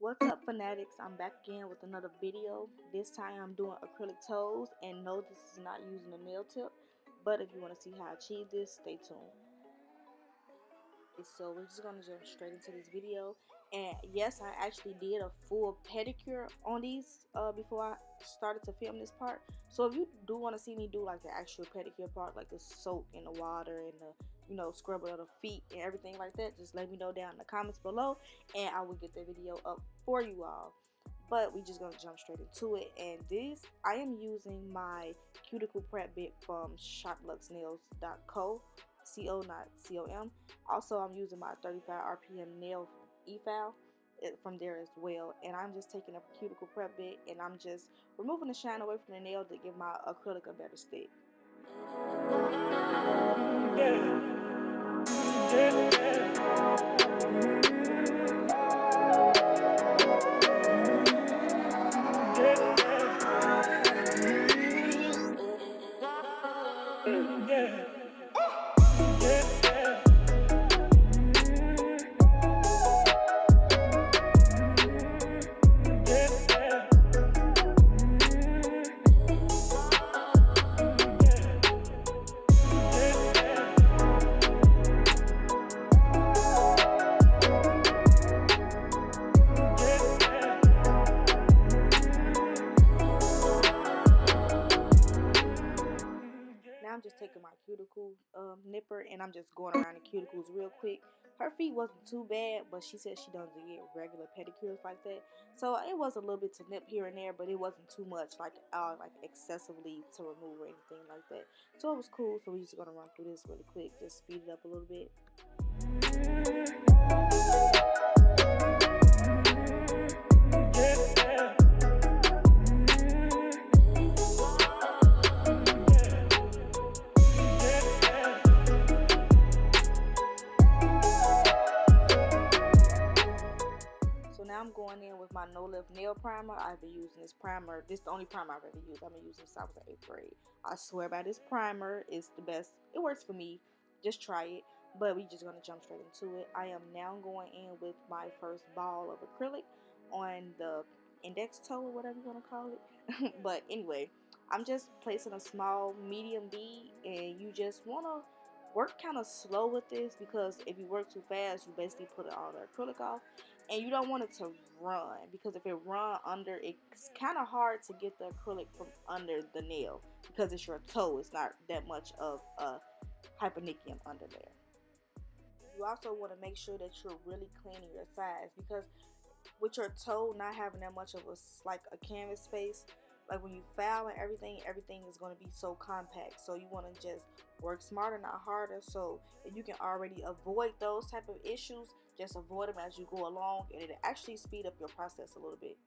What's up, fanatics? I'm back again with another video. This time I'm doing acrylic toes, and no, this is not using a nail tip, but if you want to see how I achieve this, stay tuned. So we're just gonna jump straight into this video. And yes, I actually did a full pedicure on these before I started to film this part. So if you do want to see me do like the actual pedicure part, like the soak in the water and the scrubbing of the feet and everything like that, just let me know down in the comments below, and I will get the video up for you all. But we just gonna jump straight into it. And this, I am using my Cuticle Prep Bit from shopluxnails.co. CO, not COM. Also, I'm using my 35 RPM nail e-file from there as well. And I'm just taking a Cuticle Prep Bit and I'm just removing the shine away from the nail to give my acrylic a better stick. I'm just taking my cuticle nipper and I'm just going around the cuticles real quick. Her feet wasn't too bad, but she said she doesn't get regular pedicures like that, so it was a little bit to nip here and there, but it wasn't too much, like excessively to remove or anything like that. So it was cool. So we're just gonna run through this really quick, just speed it up a little bit. I'm going in with my no lift nail primer. I've been using this primer. This is the only primer I've ever used. I've been using since I was in 8th grade. I swear by this primer. It's the best. It works for me. Just try it. But we just gonna jump straight into it. I am now going in with my first ball of acrylic on the index toe or whatever you want to call it. But anyway, I'm just placing a small medium bead, and you just want to work kind of slow with this, because if you work too fast, you basically put all the acrylic off. And you don't want it to run, because if it run under, it's kind of hard to get the acrylic from under the nail, because it's your toe. It's not that much of a hypernicum under there. You also want to make sure that you're really cleaning your sides, because with your toe not having that much of a canvas space, like when you foul and everything is going to be so compact. So you want to just work smarter, not harder. So if you can already avoid those type of issues, just avoid them as you go along, and it'll actually speed up your process a little bit.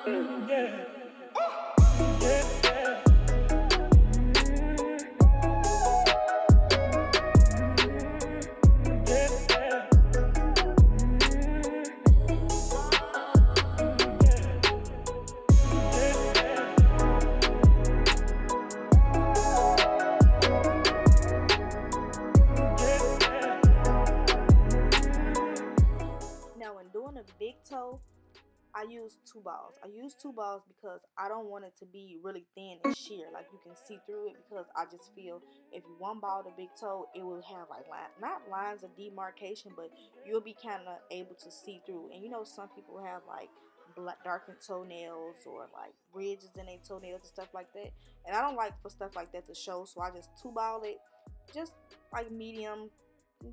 Now, when doing a big toe, I use 2 balls. I use 2 balls because I don't want it to be really thin and sheer, like you can see through it. Because I just feel if you one ball the big toe, it will have like not lines of demarcation, but you'll be kind of able to see through. And you know, some people have like black darkened toenails or like ridges in their toenails and stuff like that. And I don't like for stuff like that to show, so I just 2 ball it, just like medium,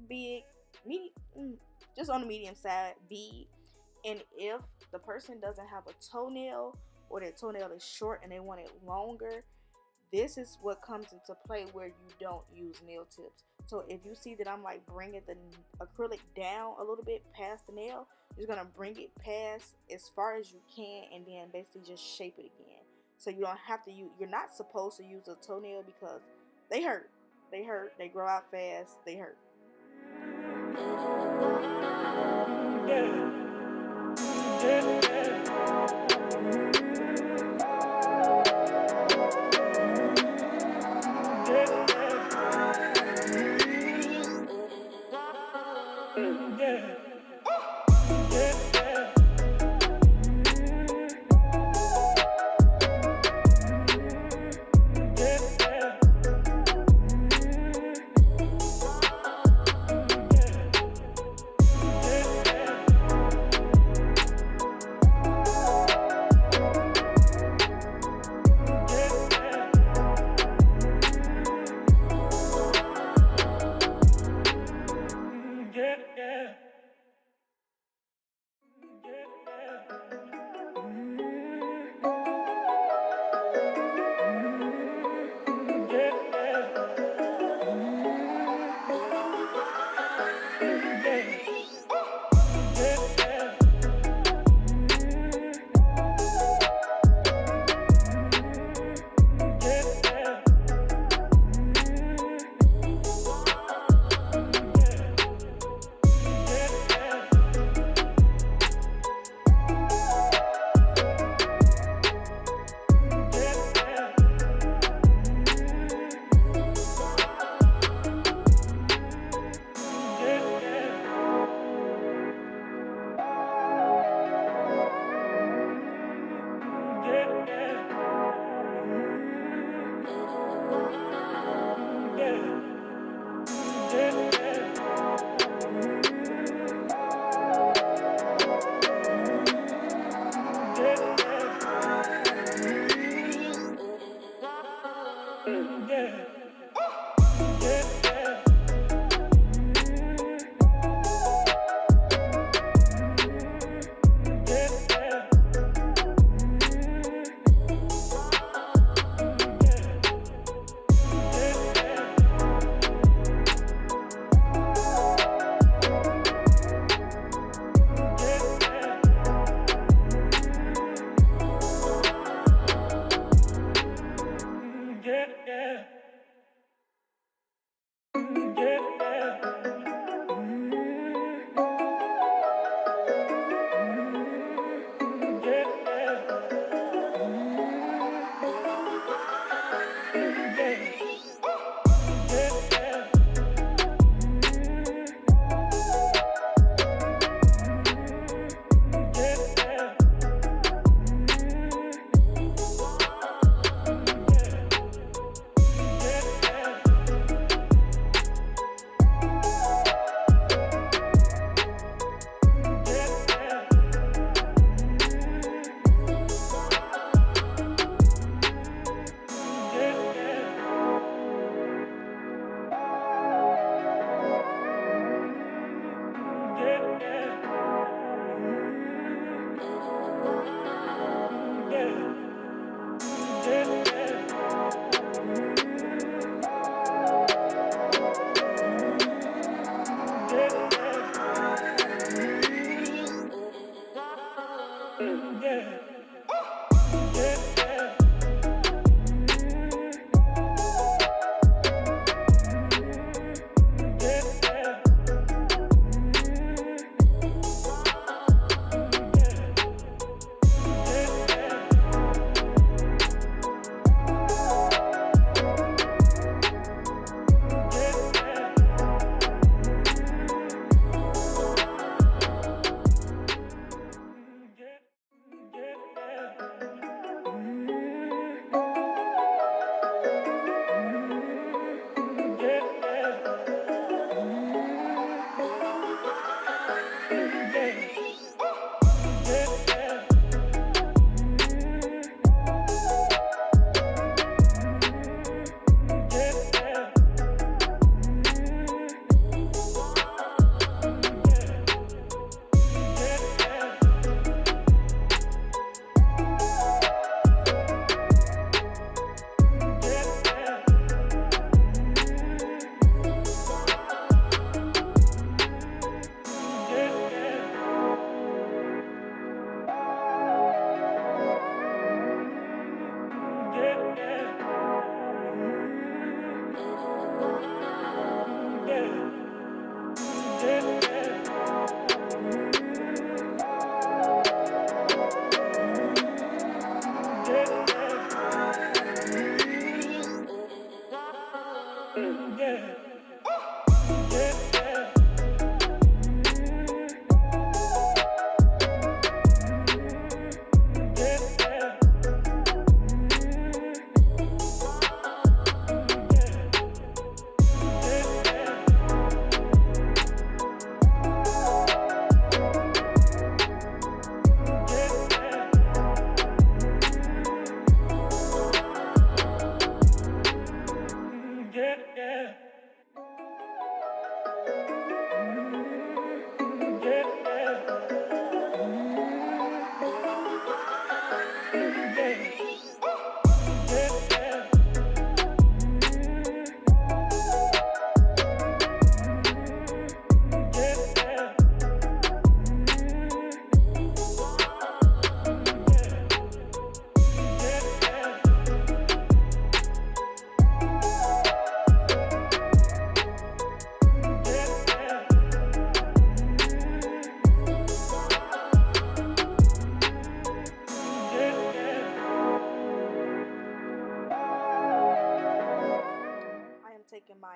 big, medium, just on the medium side, big. And if the person doesn't have a toenail or their toenail is short and they want it longer, this is what comes into play where you don't use nail tips. So if you see that I'm like bringing the acrylic down a little bit past the nail, you're going to bring it past as far as you can and then basically just shape it again. So you don't have to use, you're not supposed to use a toenail because they hurt. They hurt. They grow out fast. They hurt.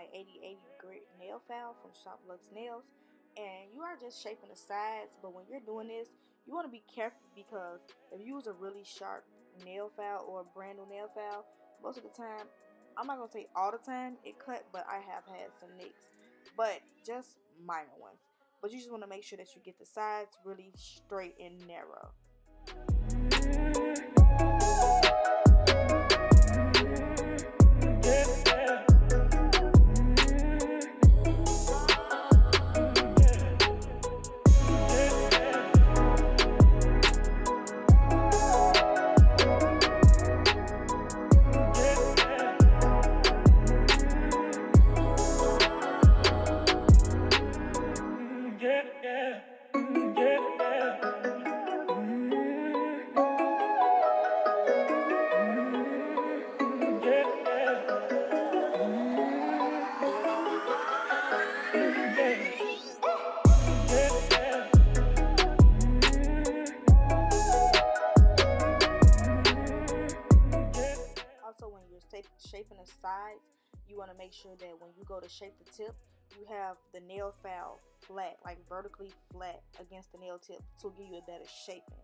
my 80/80 grit nail file from Shop Lux Nails, and you are just shaping the sides. But when you're doing this, you want to be careful because if you use a really sharp nail file or a brand new nail file, most of the time, I'm not gonna say all the time it cut, but I have had some nicks, but just minor ones. But you just want to make sure that you get the sides really straight and narrow. Also, when you're shaping the sides, you want to make sure that when you go to shape the tip, you have the nail file flat, like vertically flat against the nail tip to give you a better shaping.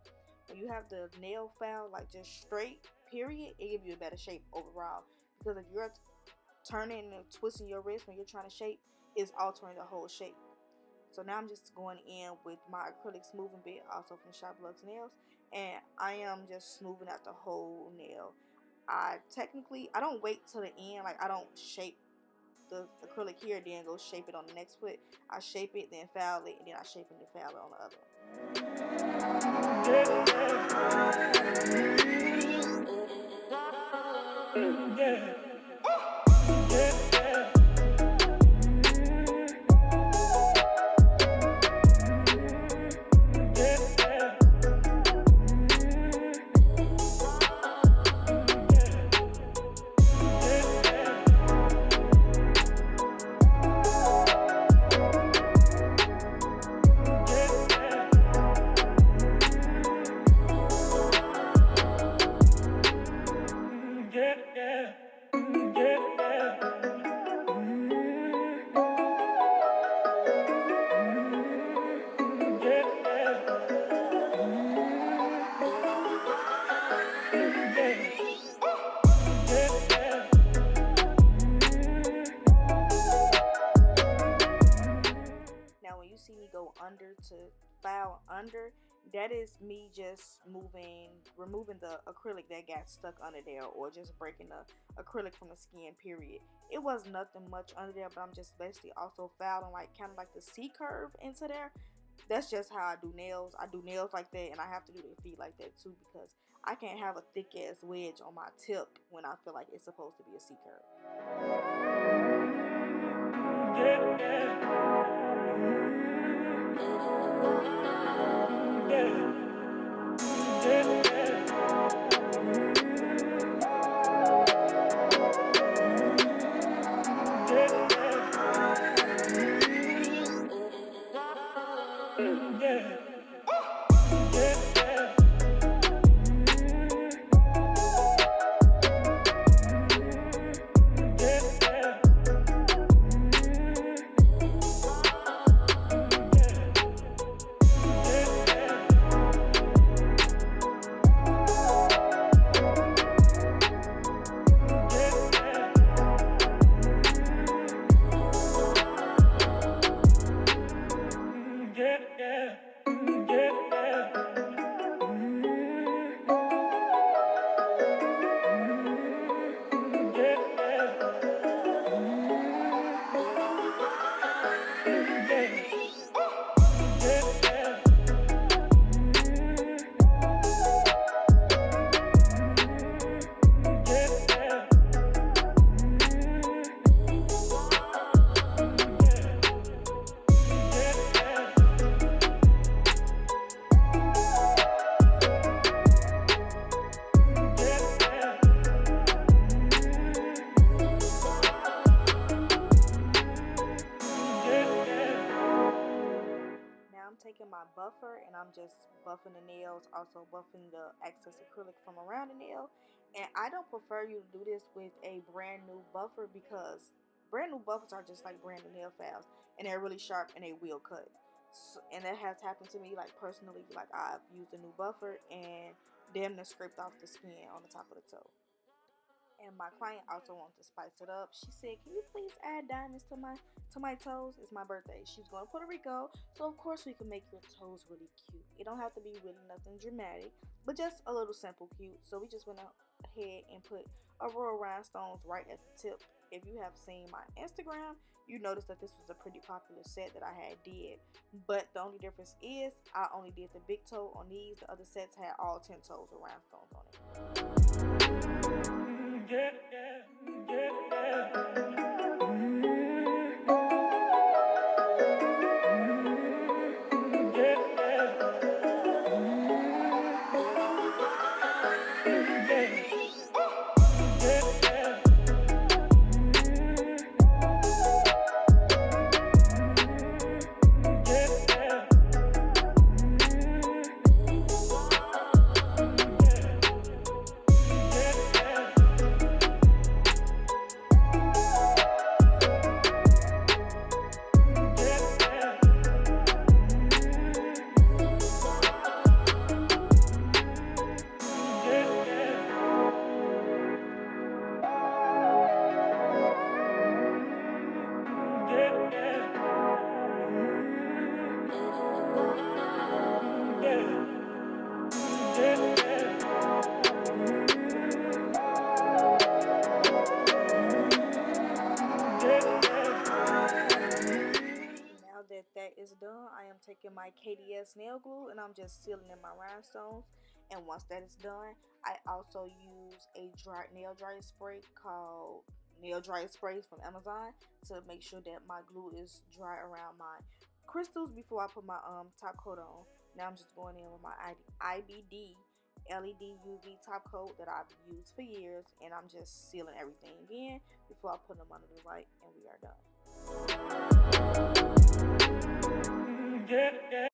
When you have the nail file like just straight, period, it gives you a better shape overall. Because if you're turning and twisting your wrist when you're trying to shape, it's altering the whole shape. So now I'm just going in with my acrylic smoothing bit, also from Shop Lux Nails, and I am just smoothing out the whole nail. I don't wait till the end, like I don't shape the acrylic here, then go shape it on the next foot. I shape it, then file it, and then I shape it and file it on the other one. Yeah. Now when you see me go under to file under, that is me just removing the acrylic that got stuck under there, or just breaking the acrylic from the skin, period. It was nothing much under there, but I'm just basically also filing like kind of like the C curve into there. That's just how I do nails. I do nails like that, and I have to do their feet like that too, because I can't have a thick ass wedge on my tip when I feel like it's supposed to be a C curve. Taking my buffer and I'm just buffing the nails, also buffing the excess acrylic from around the nail. And I don't prefer you to do this with a brand new buffer, because brand new buffers are just like brand new nail files, and they're really sharp and they will cut. So, and that has happened to me, like personally. Like I've used a new buffer and damn near scraped off the skin on the top of the toe. And my client also wanted to spice it up. She said, "Can you please add diamonds to my toes? It's my birthday." She's going to Puerto Rico, so of course we can make your toes really cute. It don't have to be really nothing dramatic, but just a little simple cute. So we just went ahead and put a row of rhinestones right at the tip. If you have seen my Instagram, you noticed that this was a pretty popular set that I had did. But the only difference is I only did the big toe on these. The other sets had all 10 toes with rhinestones on it. Yeah, yeah, yeah, yeah. That is done, I am taking my KDS nail glue and I'm just sealing in my rhinestones. And once that is done, I also use a nail dryer spray called nail dryer sprays from Amazon to make sure that my glue is dry around my crystals before I put my top coat on. Now I'm just going in with my IBD LED UV top coat that I've used for years, and I'm just sealing everything again before I put them under the light, and we are done. Yeah, yeah.